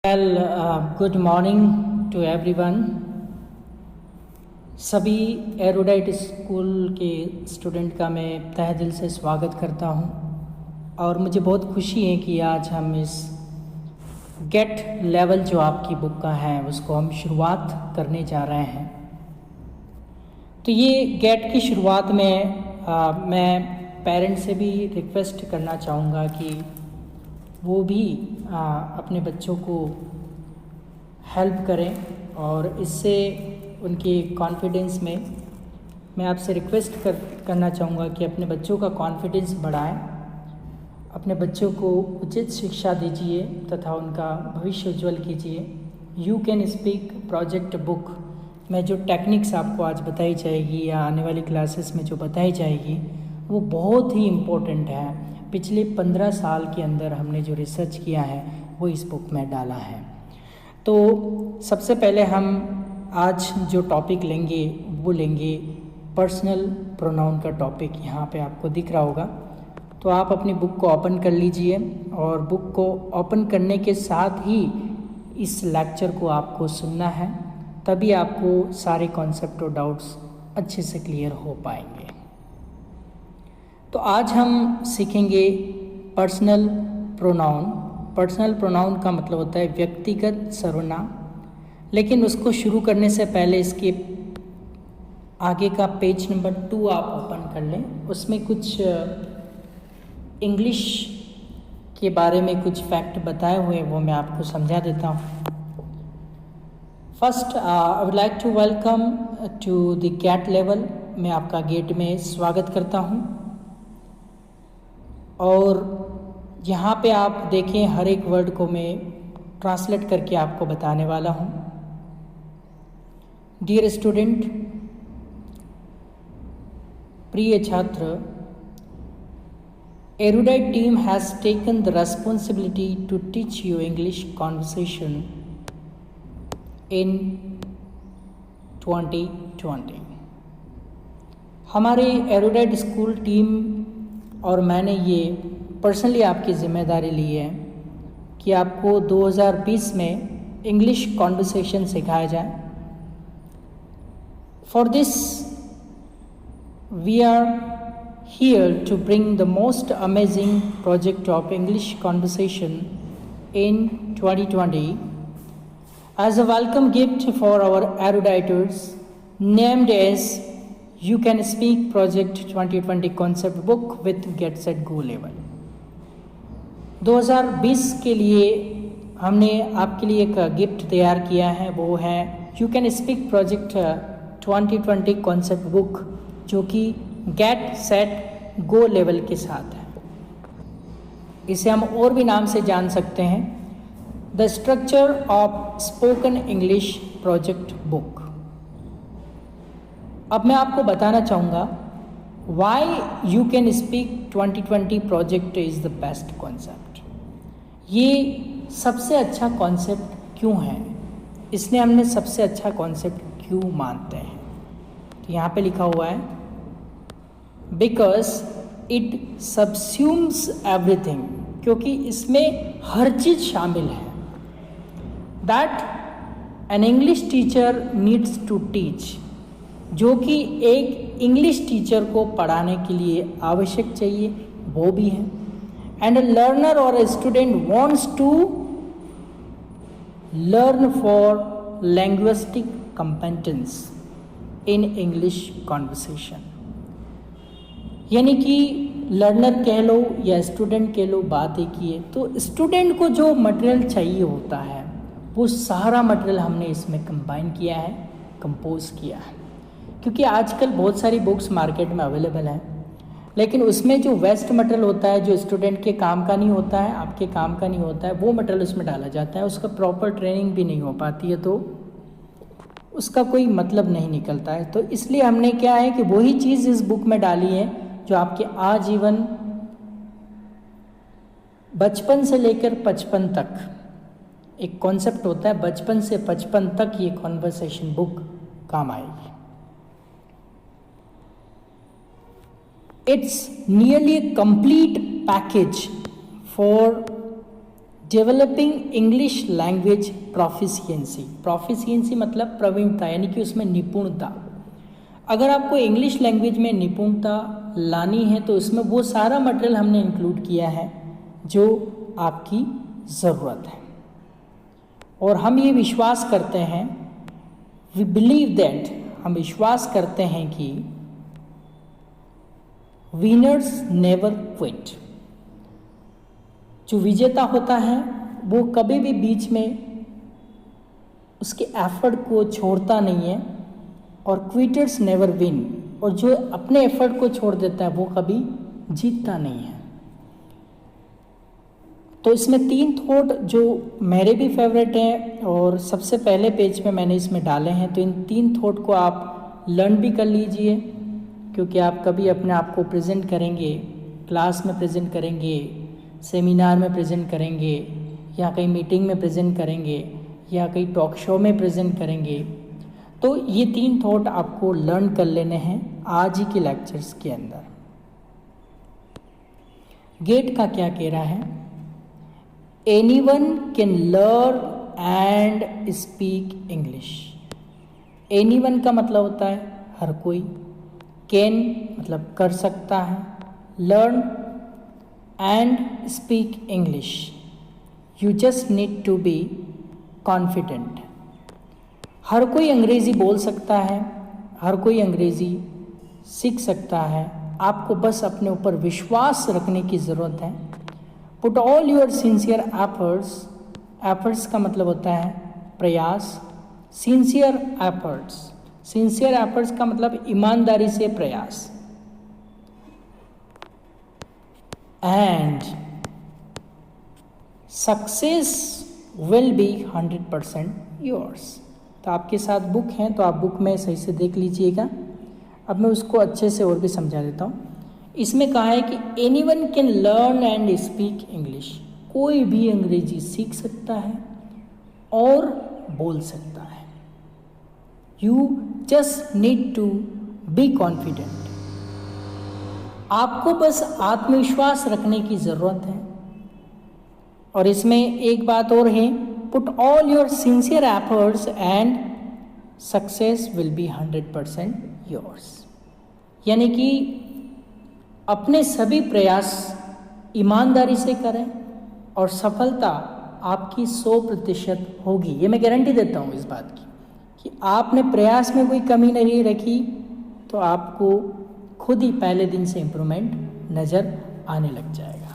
Good morning to everyone. सभी एरोडाइट school के student का मैं तहे दिल से स्वागत करता हूं और मुझे बहुत खुशी है कि आज हम इस गेट लेवल जो आपकी बुक का है उसको हम शुरुआत करने जा रहे हैं। तो ये गेट की शुरुआत में मैं पेरेंट्स से भी रिक्वेस्ट करना चाहूँगा कि वो भी अपने बच्चों को हेल्प करें और इससे उनके कॉन्फिडेंस में मैं आपसे रिक्वेस्ट करना चाहूँगा कि अपने बच्चों का कॉन्फिडेंस बढ़ाएं, अपने बच्चों को उचित शिक्षा दीजिए तथा उनका भविष्य उज्जवल कीजिए। You can speak project book में जो टेक्निक्स आपको आज बताई जाएगी या आने वाली क्लासेस में जो बताई जाएगी वो बहुत ही इम्पोर्टेंट है। पिछले 15 साल के अंदर हमने जो रिसर्च किया है वो इस बुक में डाला है। तो सबसे पहले हम आज जो टॉपिक लेंगे वो लेंगे पर्सनल प्रोनाउन का टॉपिक। यहाँ पे आपको दिख रहा होगा, तो आप अपनी बुक को ओपन कर लीजिए और बुक को ओपन करने के साथ ही इस लेक्चर को आपको सुनना है, तभी आपको सारे कॉन्सेप्ट और डाउट्स अच्छे से क्लियर हो पाएंगे। तो आज हम सीखेंगे पर्सनल प्रोनाउन। पर्सनल प्रोनाउन का मतलब होता है व्यक्तिगत सर्वनाम, लेकिन उसको शुरू करने से पहले इसके आगे का पेज नंबर 2 आप ओपन कर लें। उसमें कुछ इंग्लिश के बारे में कुछ फैक्ट बताए हुए वो मैं आपको समझा देता हूँ। First I would like to welcome to the GATE level. मैं आपका गेट में स्वागत करता हूँ और यहाँ पे आप देखें हर एक वर्ड को मैं ट्रांसलेट करके आपको बताने वाला हूँ। डियर स्टूडेंट, प्रिय छात्र, erudite team has taken the responsibility to teach you English conversation in 2020। हमारे एरुडाइट स्कूल टीम और मैंने ये पर्सनली आपकी ज़िम्मेदारी ली है कि आपको 2020 में इंग्लिश कॉन्वर्सेशन सिखाया जाए। For this we are here to bring the most amazing project of English conversation in 2020 as a welcome gift for our erudites named as You Can Speak Project 2020 Concept Book with Get Set Go Level। 2020 के लिए हमने आपके लिए एक gift तैयार किया है, वो है You Can Speak Project 2020 Concept Book, जो कि Get Set Go Level के साथ है। इसे हम और भी नाम से जान सकते हैं, the structure of spoken English project book. अब मैं आपको बताना चाहूँगा why you can speak 2020 project is the best concept. ये सबसे अच्छा कॉन्सेप्ट क्यों है, इसने हमने सबसे अच्छा कॉन्सेप्ट क्यों मानते हैं। तो यहाँ पे लिखा हुआ है बिकॉज इट सबस्यूम्स एवरीथिंग, क्योंकि इसमें हर चीज़ शामिल है। That an English teacher needs to teach, जो कि एक इंग्लिश टीचर को पढ़ाने के लिए आवश्यक चाहिए, वो भी है। एंड अ लर्नर और a student wants to learn for linguistic competence in English conversation. यानी कि लर्नर कह लो या स्टूडेंट कह लो, बात एक ही है। तो स्टूडेंट को जो मटेरियल चाहिए होता है वो सारा मटेरियल हमने इसमें कंबाइन किया है, कंपोज किया है। क्योंकि आजकल बहुत सारी बुक्स मार्केट में अवेलेबल हैं, लेकिन उसमें जो वेस्ट मटेरियल होता है, जो स्टूडेंट के काम का नहीं होता है, आपके काम का नहीं होता है, वो मटेरियल उसमें डाला जाता है। उसका प्रॉपर ट्रेनिंग भी नहीं हो पाती है, तो उसका कोई मतलब नहीं निकलता है। तो इसलिए हमने क्या है कि वही चीज़ इस बुक में डाली है जो आपके आजीवन बचपन से लेकर 55 तक, एक कॉन्सेप्ट होता है बचपन से 55 तक, ये कॉन्वर्सेशन बुक काम आएगी। It's nearly complete package for developing English language proficiency. Proficiency मतलब प्रवीणता, यानी कि उसमें निपुणता। अगर आपको इंग्लिश लैंग्वेज में निपुणता लानी है तो इसमें वो सारा मटेरियल हमने इंक्लूड किया है जो आपकी ज़रूरत है। और हम ये विश्वास करते हैं, वी बिलीव दैट, हम विश्वास करते हैं कि विनर्स नेवर क्विट। जो विजेता होता है वो कभी भी बीच में उसके एफर्ट को छोड़ता नहीं है, और क्विटर्स नेवर विन, और जो अपने एफर्ट को छोड़ देता है वो कभी जीतता नहीं है। तो इसमें 3 थॉट जो मेरे भी फेवरेट हैं और सबसे पहले पेज पे मैंने इसमें डाले हैं, तो इन 3 थॉट को आप लर्न भी कर लीजिए, क्योंकि आप कभी अपने आप को प्रेजेंट करेंगे, क्लास में प्रेजेंट करेंगे, सेमिनार में प्रेजेंट करेंगे, या कहीं मीटिंग में प्रेजेंट करेंगे, या कहीं टॉक शो में प्रेजेंट करेंगे, तो ये 3 थॉट आपको लर्न कर लेने हैं आज ही के लेक्चर्स के अंदर। गेट का क्या कह रहा है? Anyone can learn and speak English. Anyone का मतलब होता है हर कोई, कैन मतलब कर सकता है, learn and speak English, you just need to be confident. हर कोई अंग्रेज़ी बोल सकता है, हर कोई अंग्रेज़ी सीख सकता है, आपको बस अपने ऊपर विश्वास रखने की ज़रूरत है। Put all your sincere efforts, efforts का मतलब होता है प्रयास, सिंसियर एफर्ट्स, सिंसियर एफर्ट्स का मतलब ईमानदारी से प्रयास, and success will be 100% yours. तो आपके साथ बुक हैं तो आप बुक में सही से देख लीजिएगा। अब मैं उसको अच्छे से और भी समझा देता हूँ। इसमें कहा है कि anyone can learn and speak English, कोई भी अंग्रेजी सीख सकता है और बोल सकता है। You just need to be confident, आपको बस आत्मविश्वास रखने की ज़रूरत है। और इसमें एक बात और है, put all your sincere efforts and success will be 100% yours, यानी कि अपने सभी प्रयास ईमानदारी से करें और सफलता आपकी 100% होगी। ये मैं गारंटी देता हूँ इस बात की कि आपने प्रयास में कोई कमी नहीं रखी तो आपको खुद ही पहले दिन से इम्प्रूवमेंट नज़र आने लग जाएगा।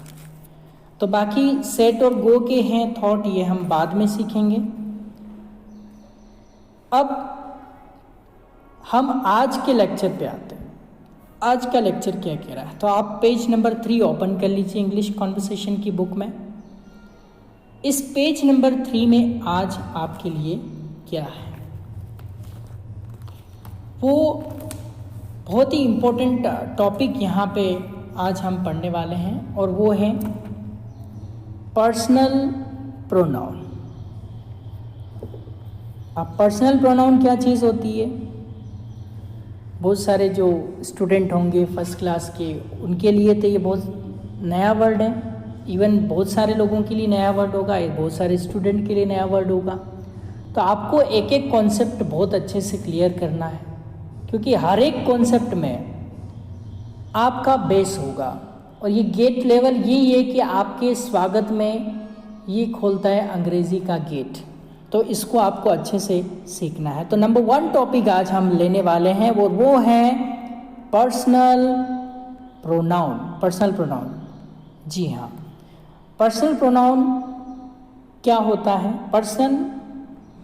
तो बाकी सेट और गो के हैं थॉट, ये हम बाद में सीखेंगे। अब हम आज के लेक्चर पे आते हैं। आज का लेक्चर क्या कह रहा है, तो आप पेज नंबर 3 ओपन कर लीजिए इंग्लिश कॉन्वर्सेशन की बुक में। इस पेज नंबर 3 में आज आपके लिए क्या है, वो बहुत ही इम्पोर्टेंट टॉपिक यहाँ पे आज हम पढ़ने वाले हैं, और वो है पर्सनल प्रोनाउन। अब पर्सनल प्रोनाउन क्या चीज़ होती है? बहुत सारे जो स्टूडेंट होंगे फर्स्ट क्लास के, उनके लिए तो ये बहुत नया वर्ड है। इवन बहुत सारे लोगों के लिए नया वर्ड होगा, बहुत सारे स्टूडेंट के लिए नया वर्ड होगा। तो आपको एक एक कॉन्सेप्ट बहुत अच्छे से क्लियर करना है, क्योंकि हर एक कॉन्सेप्ट में आपका बेस होगा। और ये गेट लेवल यही है कि आपके स्वागत में ये खोलता है अंग्रेज़ी का गेट, तो इसको आपको अच्छे से सीखना है। तो नंबर 1 टॉपिक आज हम लेने वाले हैं वो है पर्सनल प्रोनाउन। पर्सनल प्रोनाउन, जी हाँ, पर्सनल प्रोनाउन क्या होता है? Person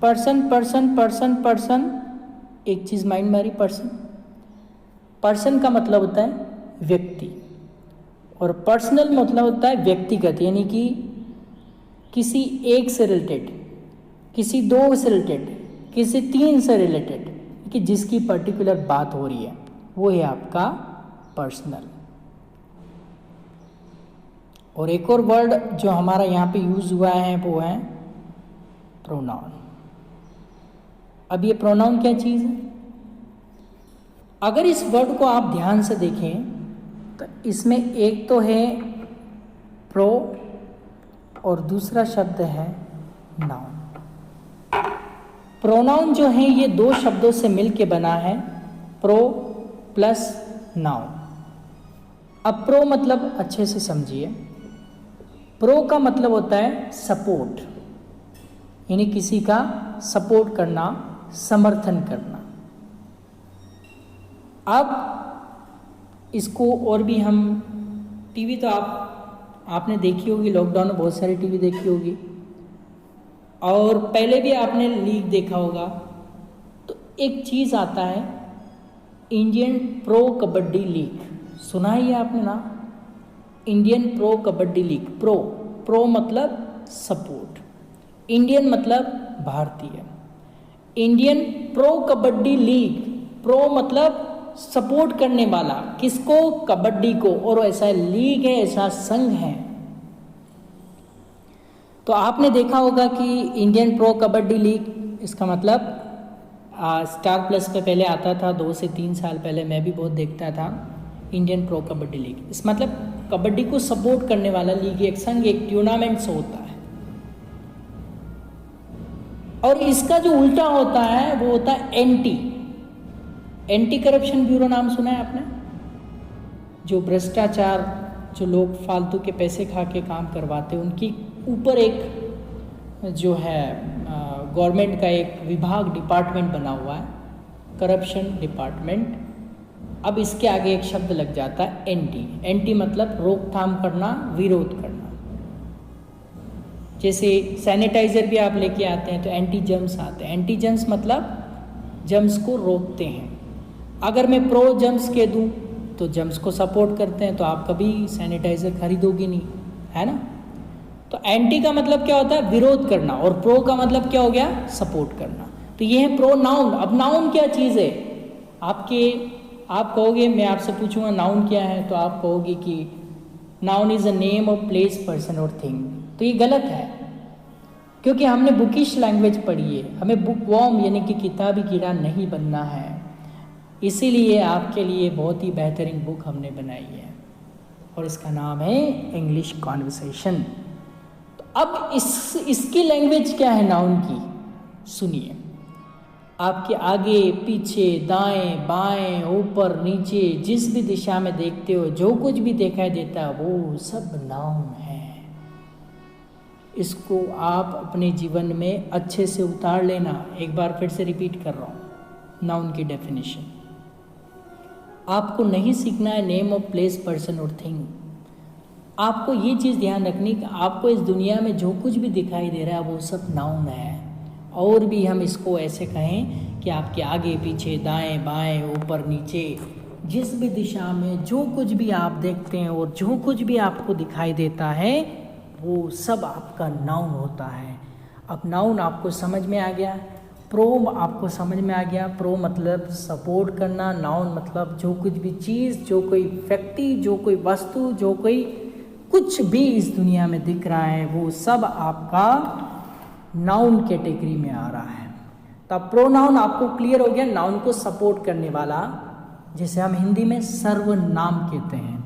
person person person person, एक चीज़ माइंड में आ रही, पर्सन। पर्सन का मतलब होता है व्यक्ति, और पर्सनल मतलब होता है व्यक्तिगत, यानी कि किसी एक से रिलेटेड, किसी 2 से रिलेटेड, किसी 3 से रिलेटेड, कि जिसकी पर्टिकुलर बात हो रही है, वो है आपका पर्सनल। और एक और वर्ड जो हमारा यहाँ पे यूज़ हुआ है वो है प्रोनाउन। अब ये प्रोनाउन क्या चीज़ है? अगर इस वर्ड को आप ध्यान से देखें तो इसमें एक तो है प्रो और दूसरा शब्द है नाउन। प्रोनाउन जो है ये दो शब्दों से मिलके बना है, प्रो प्लस नाउन। अब प्रो मतलब अच्छे से समझिए, प्रो का मतलब होता है सपोर्ट, यानी किसी का सपोर्ट करना, समर्थन करना। अब इसको और भी हम, टीवी तो आपने देखी होगी, लॉकडाउन में बहुत सारी टीवी देखी होगी, और पहले भी आपने लीग देखा होगा। तो एक चीज़ आता है इंडियन प्रो कबड्डी लीग, सुना ही है आपने ना, Indian pro kabaddi league. Pro मतलब सपोर्ट, इंडियन मतलब भारतीय। Indian pro kabaddi league, pro मतलब सपोर्ट करने वाला, किसको? कबड्डी को। और ऐसा लीग है, ऐसा संघ है। तो आपने देखा होगा कि इंडियन प्रो कबड्डी लीग, इसका मतलब स्टार प्लस पे पहले आता था, 2 से 3 साल पहले मैं भी बहुत देखता था इंडियन प्रो कबड्डी लीग। इस मतलब कबड्डी को सपोर्ट करने वाला लीग, एक संघ, एक टूर्नामेंट्स होता है। और इसका जो उल्टा होता है वो होता है एंटी करप्शन ब्यूरो, नाम सुना है आपने? जो भ्रष्टाचार, जो लोग फालतू के पैसे खा के काम करवाते हैं, उनकी ऊपर एक जो है गवर्नमेंट का एक विभाग, डिपार्टमेंट बना हुआ है, करप्शन डिपार्टमेंट। अब इसके आगे एक शब्द लग जाता है एंटी मतलब रोकथाम करना, विरोध करना। जैसे सैनिटाइज़र भी आप लेके आते हैं तो एंटी जर्म्स आते हैं, एंटी जर्म्स मतलब जर्म्स को रोकते हैं। अगर मैं प्रो जर्म्स कह दूं तो जर्म्स को सपोर्ट करते हैं, तो आप कभी सैनिटाइज़र खरीदोगे नहीं, है ना? तो एंटी का मतलब क्या होता है? विरोध करना, और प्रो का मतलब क्या हो गया? सपोर्ट करना। तो ये है प्रो नाउन। अब नाउन क्या चीज़ है? आप कहोगे, मैं आपसे पूछूंगा नाउन क्या है, तो आप कहोगे कि noun is a name of place, person और थिंग। तो ये गलत है, क्योंकि हमने बुकिश लैंग्वेज पढ़ी है, हमें बुक वॉर्म यानी कि किताबी कीड़ा नहीं बनना है। इसीलिए आपके लिए बहुत ही बेहतरीन बुक हमने बनाई है, और इसका नाम है इंग्लिश कॉन्वर्सेशन। तो अब इसकी लैंग्वेज क्या है नाउन की? सुनिए, आपके आगे पीछे दाएं बाएं ऊपर नीचे जिस भी दिशा में देखते हो, जो कुछ भी दिखाई देता है वो सब नाउन है। इसको आप अपने जीवन में अच्छे से उतार लेना। एक बार फिर से रिपीट कर रहा हूँ, नाउन की डेफिनेशन। आपको नहीं सीखना है नेम ऑफ प्लेस, पर्सन और थिंग। आपको ये चीज़ ध्यान रखनी कि आपको इस दुनिया में जो कुछ भी दिखाई दे रहा है वो सब नाउन है। और भी हम इसको ऐसे कहें कि आपके आगे पीछे दाएं बाएं ऊपर नीचे जिस भी दिशा में जो कुछ भी आप देखते हैं और जो कुछ भी आपको दिखाई देता है वो सब आपका नाउन होता है। अब नाउन आपको समझ में आ गया, प्रो आपको समझ में आ गया। प्रो मतलब सपोर्ट करना, नाउन मतलब जो कुछ भी चीज़, जो कोई व्यक्ति, जो कोई वस्तु, जो कोई कुछ भी इस दुनिया में दिख रहा है वो सब आपका नाउन कैटेगरी में आ रहा है। तब प्रोनाउन आपको क्लियर हो गया, नाउन को सपोर्ट करने वाला, जिसे हम हिंदी में सर्वनाम कहते हैं।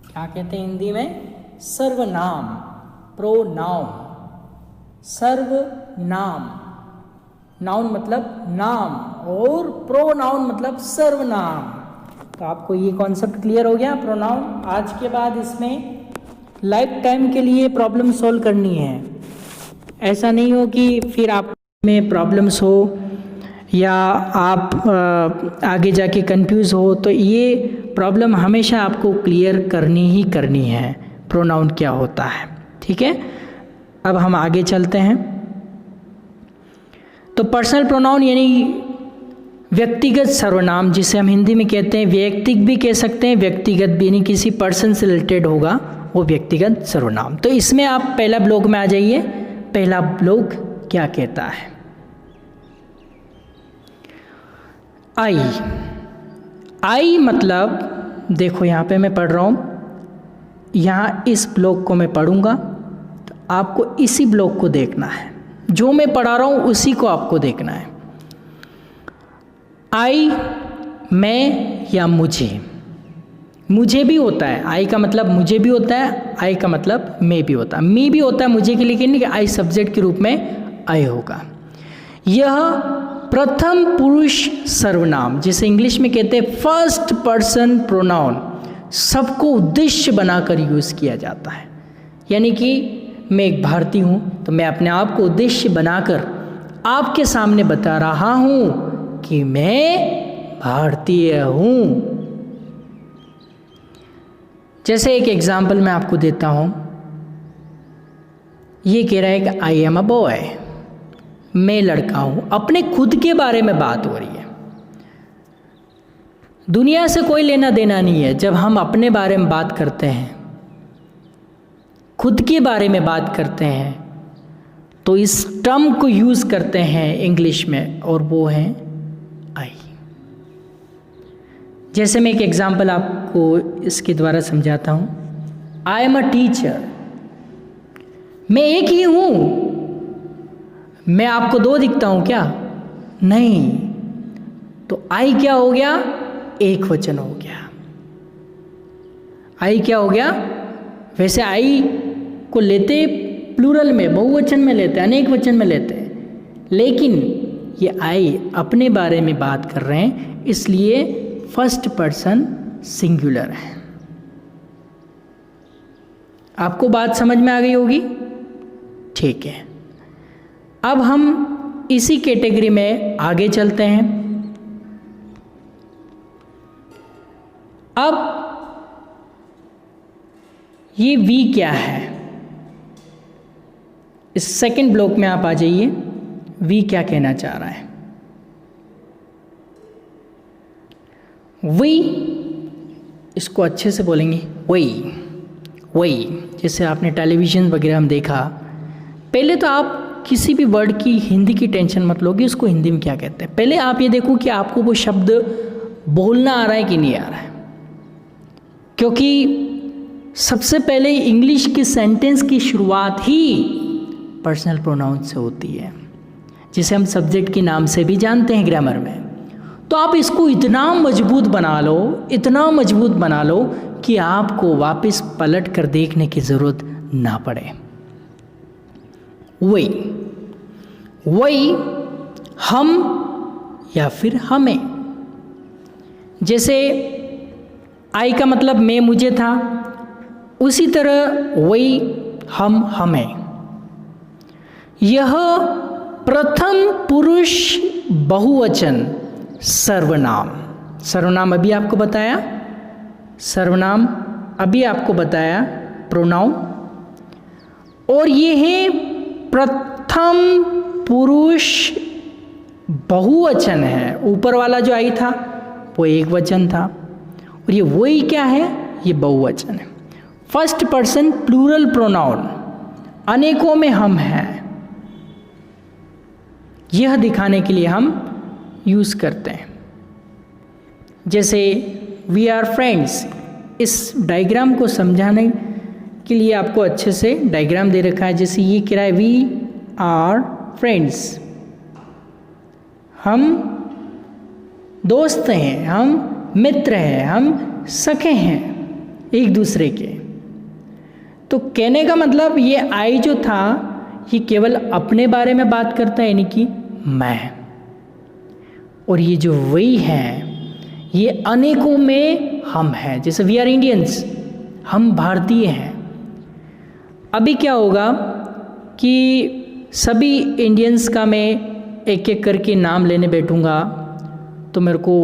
क्या कहते हैं हिंदी में? सर्वनाम। प्रोनाउन, सर्वनाम। नाउन मतलब नाम और प्रोनाउन मतलब सर्वनाम। तो आपको ये कॉन्सेप्ट क्लियर हो गया प्रोनाउन। आज के बाद इसमें लाइफ टाइम के लिए प्रॉब्लम सॉल्व करनी है। ऐसा नहीं हो कि फिर आप में प्रॉब्लम्स हो या आप आगे जाके कंफ्यूज हो। तो ये प्रॉब्लम हमेशा आपको क्लियर करनी ही करनी है, प्रोनाउन क्या होता है। ठीक है, अब हम आगे चलते हैं। तो पर्सनल प्रोनाउन यानी व्यक्तिगत सर्वनाम, जिसे हम हिंदी में कहते हैं वैयक्तिक भी कह सकते हैं, व्यक्तिगत भी, यानी किसी पर्सन से रिलेटेड होगा वो व्यक्तिगत सर्वनाम। तो इसमें आप पहला ब्लॉक में आ जाइए। पहला ब्लॉक क्या कहता है? आई मतलब, देखो यहाँ पे मैं पढ़ रहा हूँ, यहाँ इस ब्लॉक को मैं पढ़ूंगा तो आपको इसी ब्लॉक को देखना है, जो मैं पढ़ा रहा हूँ उसी को आपको देखना है। आई, मैं या मुझे। मुझे भी होता है, आई का मतलब मुझे भी होता है, आई का मतलब मैं भी होता है, मी भी होता है मुझे के, लेकिन आई सब्जेक्ट के रूप में आई होगा। यह प्रथम पुरुष सर्वनाम, जिसे इंग्लिश में कहते हैं फर्स्ट पर्सन प्रोनाउन, सबको उद्देश्य बनाकर यूज़ किया जाता है। यानी कि मैं एक भारतीय हूँ तो मैं अपने आप को उद्देश्य बनाकर आपके सामने बता रहा हूँ कि मैं भारतीय हूँ। जैसे एक एग्जाम्पल मैं आपको देता हूँ, ये कह रहा है कि आई एम अ बॉय, मैं लड़का हूँ। अपने खुद के बारे में बात हो रही है, दुनिया से कोई लेना देना नहीं है। जब हम अपने बारे में बात करते हैं, खुद के बारे में बात करते हैं, तो इस टर्म को यूज़ करते हैं इंग्लिश में, और वो है आई। जैसे मैं एक एग्जाम्पल आपको इसके द्वारा समझाता हूँ। आई एम अ टीचर, मैं एक ही हूँ, मैं आपको दो दिखता हूँ क्या? नहीं। तो आई क्या हो गया? एक वचन हो गया। आई क्या हो गया? वैसे आई को लेते प्लूरल में, बहुवचन में लेते, अनेक वचन में लेते, लेकिन ये आई अपने बारे में बात कर रहे हैं, इसलिए फर्स्ट पर्सन सिंगुलर है। आपको बात समझ में आ गई होगी? ठीक है, अब हम इसी कैटेगरी में आगे चलते हैं। अब ये वी क्या है? इस सेकंड ब्लॉक में आप आ जाइए। वी क्या कहना चाह रहा है? वी, इसको अच्छे से बोलेंगे वही वही। जैसे आपने टेलीविज़न वगैरह में देखा, पहले तो आप किसी भी वर्ड की हिंदी की टेंशन मत लोगे, उसको हिंदी में क्या कहते हैं। पहले आप ये देखो कि आपको वो शब्द बोलना आ रहा है कि नहीं आ रहा है, क्योंकि सबसे पहले इंग्लिश की सेंटेंस की शुरुआत ही पर्सनल प्रोनाउन से होती है, जिसे हम सब्जेक्ट के नाम से भी जानते हैं ग्रामर में। तो आप इसको इतना मजबूत बना लो, इतना मजबूत बना लो कि आपको वापस पलट कर देखने की ज़रूरत ना पड़े। वही वही, हम या फिर हमें। जैसे आई का मतलब मैं, मुझे था, उसी तरह वही हम, हमें। यह प्रथम पुरुष बहुवचन सर्वनाम, सर्वनाम अभी आपको बताया, सर्वनाम अभी आपको बताया, प्रोनाउन, और ये है प्रथम पुरुष बहुवचन है। ऊपर वाला जो आई था वो एक वचन था, और ये वही क्या है? ये बहुवचन है। फर्स्ट पर्सन प्लूरल प्रोनाउन, अनेकों में हम हैं, यह दिखाने के लिए हम यूज़ करते हैं। जैसे वी आर फ्रेंड्स, इस डायग्राम को समझाने के लिए आपको अच्छे से डायग्राम दे रखा है। जैसे ये कह रहा है वी आर फ्रेंड्स, हम दोस्त हैं, हम मित्र हैं, हम सखे हैं एक दूसरे के। तो कहने का मतलब ये आई जो था, ये केवल अपने बारे में बात करता है, यानी कि मैं, और ये जो वही है ये अनेकों में हम हैं। जैसे वी आर इंडियंस, हम भारतीय हैं। अभी क्या होगा कि सभी इंडियंस का मैं एक एक करके नाम लेने बैठूंगा तो मेरे को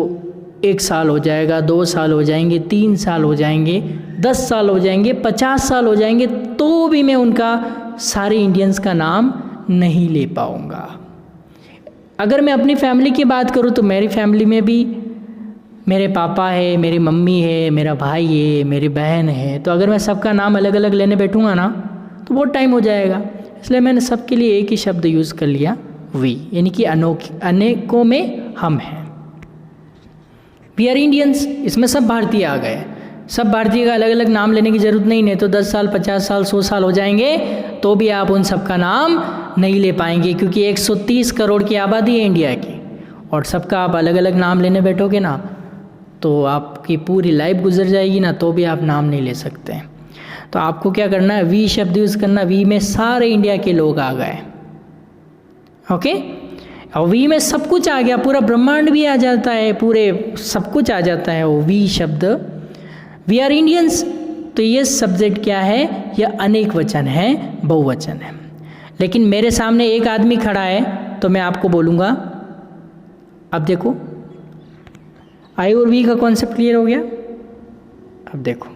1 साल हो जाएगा, 2 साल हो जाएंगे, 3 साल हो जाएंगे, 10 साल हो जाएंगे, 50 साल हो जाएंगे, तो भी मैं उनका सारे इंडियंस का नाम नहीं ले पाऊंगा। अगर मैं अपनी फैमिली की बात करूँ तो मेरी फैमिली में भी मेरे पापा है, मेरी मम्मी है, मेरा भाई है, मेरी बहन है, तो अगर मैं सबका नाम अलग अलग लेने बैठूंगा ना तो बहुत टाइम हो जाएगा। इसलिए मैंने सबके लिए एक ही शब्द यूज़ कर लिया, वी, यानी कि अनेकों में हम हैं। वी आर इंडियंस, इसमें सब भारतीय आ गए। सब भारतीय का अलग अलग नाम लेने की ज़रूरत नहीं है, तो 10 साल, 50 साल, 100 साल हो जाएंगे तो भी आप उन सबका नाम नहीं ले पाएंगे, क्योंकि 130 करोड़ की आबादी है इंडिया की, और सबका आप अलग अलग नाम लेने बैठोगे ना तो आपकी पूरी लाइफ गुजर जाएगी ना, तो भी आप नाम नहीं ले सकते। तो आपको क्या करना है, वी शब्द यूज़ करना। वी में सारे इंडिया के लोग आ गए, ओके। और वी में सब कुछ आ गया, पूरा ब्रह्मांड भी आ जाता है, पूरे सब कुछ आ जाता है वो वी शब्द। वी आर इंडियंस, तो ये सब्जेक्ट क्या है, यह अनेक वचन है, बहुवचन है। लेकिन मेरे सामने एक आदमी खड़ा है तो मैं आपको बोलूँगा, अब देखो आई और वी का कॉन्सेप्ट क्लियर हो गया। अब देखो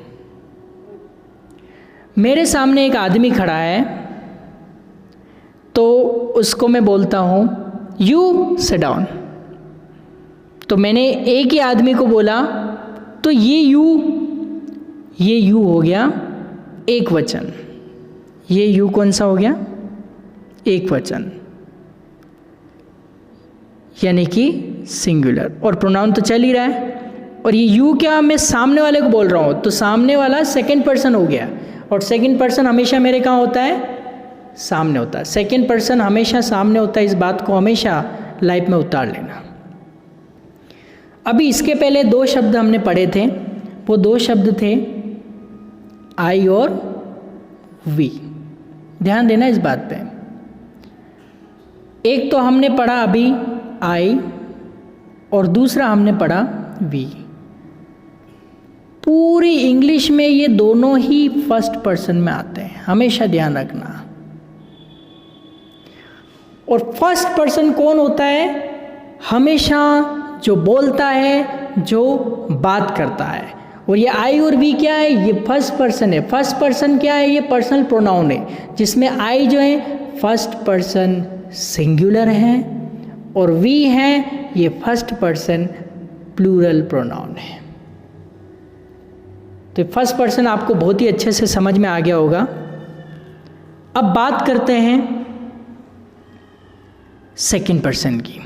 मेरे सामने एक आदमी खड़ा है तो उसको मैं बोलता हूँ यू सिट डाउन। तो मैंने एक ही आदमी को बोला तो ये यू हो गया एक वचन। ये यू कौन सा हो गया, एक वचन, यानी कि सिंगुलर। और प्रोनाउन तो चल ही रहा है। और ये यू क्या, मैं सामने वाले को बोल रहा हूँ, तो सामने वाला सेकंड पर्सन हो गया। और सेकंड पर्सन हमेशा मेरे कहाँ होता है, सामने होता है। सेकंड पर्सन हमेशा सामने होता है, इस बात को हमेशा लाइफ में उतार लेना। अभी इसके पहले दो शब्द हमने पढ़े थे, वो दो शब्द थे आई और वी। ध्यान देना इस बात पे। एक तो हमने पढ़ा अभी आई और दूसरा हमने पढ़ा वी। पूरी इंग्लिश में ये दोनों ही फर्स्ट पर्सन में आते हैं, हमेशा ध्यान रखना। और फर्स्ट पर्सन कौन होता है, हमेशा जो बोलता है, जो बात करता है। और ये आई और वी क्या है, ये फर्स्ट पर्सन है। फर्स्ट पर्सन क्या है, ये पर्सनल प्रोनाउन है, जिसमें आई जो है फर्स्ट पर्सन सिंगुलर है और वी है ये फर्स्ट पर्सन प्लूरल प्रोनाउन है। तो फर्स्ट पर्सन आपको बहुत ही अच्छे से समझ में आ गया होगा। अब बात करते हैं सेकंड पर्सन की।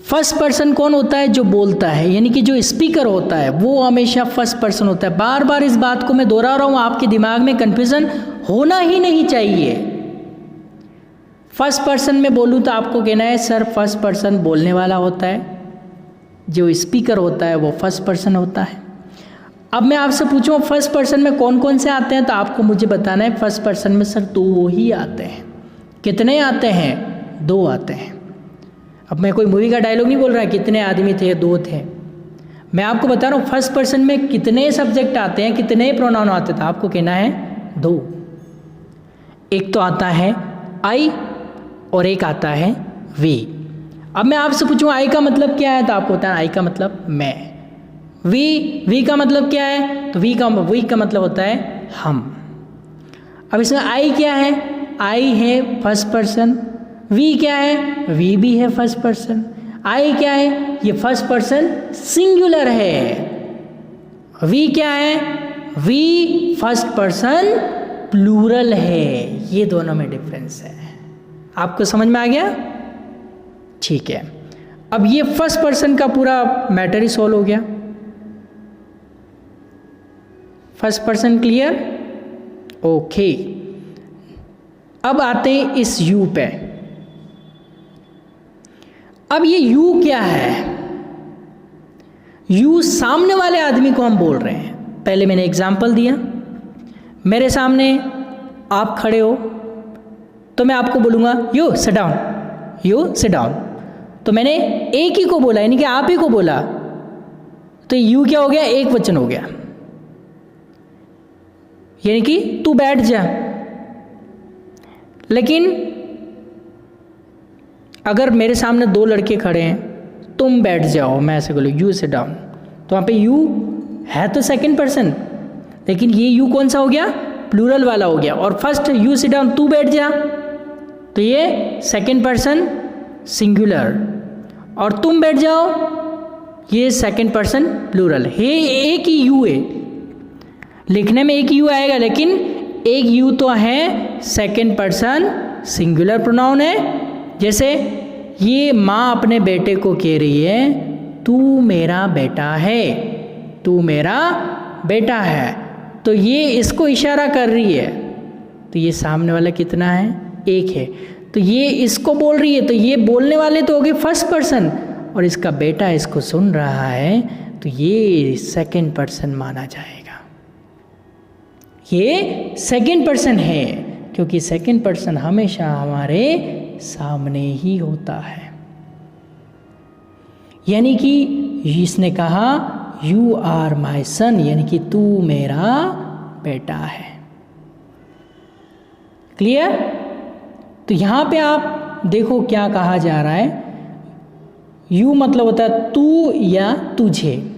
फर्स्ट पर्सन कौन होता है, जो बोलता है, यानी कि जो स्पीकर होता है वो हमेशा फर्स्ट पर्सन होता है। बार बार इस बात को मैं दोहरा रहा हूँ, आपके दिमाग में कंफ्यूजन होना ही नहीं चाहिए। फर्स्ट पर्सन में बोलूँ तो आपको कहना है सर फर्स्ट पर्सन बोलने वाला होता है, जो स्पीकर होता है वो फर्स्ट पर्सन होता है। अब मैं आपसे पूछूँ फर्स्ट पर्सन में कौन कौन से आते हैं, तो आपको मुझे बताना है फर्स्ट पर्सन में सर दो ही आते हैं। कितने आते हैं, दो आते हैं। अब मैं कोई मूवी का डायलॉग नहीं बोल रहा कितने आदमी थे, दो थे। मैं आपको बता रहा हूँ फर्स्ट पर्सन में कितने सब्जेक्ट आते हैं, कितने प्रोनाउन आते थे, आपको कहना है दो। एक तो आता है आई और एक आता है वी। अब मैं आपसे पूछूं आई का मतलब क्या है, तो आपको बताना आई का मतलब मैं। वी का मतलब क्या है, तो वी का मतलब होता है हम। अब इसमें आई क्या है, आई है फर्स्ट पर्सन। वी क्या है, वी भी है फर्स्ट पर्सन। आई क्या है, ये फर्स्ट पर्सन सिंगुलर है। वी क्या है, वी फर्स्ट पर्सन प्लूरल है। ये दोनों में डिफरेंस है। आपको समझ में आ गया, ठीक है। अब ये फर्स्ट पर्सन का पूरा मैटर ही सॉल्व हो गया। First person clear, okay. अब आते हैं इस यू पे। अब ये यू क्या है, यू सामने वाले आदमी को हम बोल रहे हैं। पहले मैंने एग्जाम्पल दिया, मेरे सामने आप खड़े हो तो मैं आपको बोलूँगा you sit down, you sit down. तो मैंने एक ही को बोला, यानी कि आप ही को बोला, तो यू क्या हो गया, एक वचन हो गया, यानी कि तू बैठ जा। लेकिन अगर मेरे सामने दो लड़के खड़े हैं, तुम बैठ जाओ, मैं ऐसे बोलूँ यू सिट डाउन, तो वहाँ पे यू है तो सेकंड पर्सन, लेकिन ये यू कौन सा हो गया, प्लूरल वाला हो गया। और फर्स्ट यू सिट डाउन, तू बैठ जा, तो ये सेकंड पर्सन सिंगुलर। और तुम बैठ जाओ, ये सेकंड पर्सन प्लूरल है। एक ही यू है, लिखने में एक यू आएगा, लेकिन एक यू तो है सेकंड पर्सन सिंगुलर प्रोनाउन है। जैसे ये माँ अपने बेटे को कह रही है तू मेरा बेटा है, तू मेरा बेटा है, तो ये इसको इशारा कर रही है। तो ये सामने वाला कितना है, एक है, तो ये इसको बोल रही है, तो ये बोलने वाले तो हो गए फर्स्ट पर्सन, और इसका बेटा इसको सुन रहा है, तो ये सेकंड पर्सन माना जाएगा। ये सेकंड पर्सन है, क्योंकि सेकंड पर्सन हमेशा हमारे सामने ही होता है। यानी कि इसने कहा यू आर माई सन, यानी कि तू मेरा बेटा है। क्लियर? तो यहां पे आप देखो क्या कहा जा रहा है। यू मतलब होता है तू या तुझे।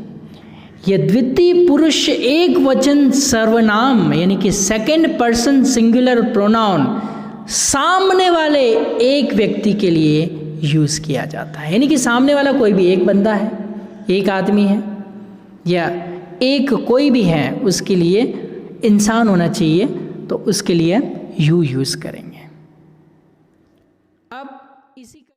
यह द्वितीय पुरुष एक वचन सर्वनाम यानी कि सेकंड पर्सन सिंगुलर प्रोनाउन सामने वाले एक व्यक्ति के लिए यूज किया जाता है। यानी कि सामने वाला कोई भी एक बंदा है, एक आदमी है, या एक कोई भी है, उसके लिए इंसान होना चाहिए, तो उसके लिए यू यूज करेंगे।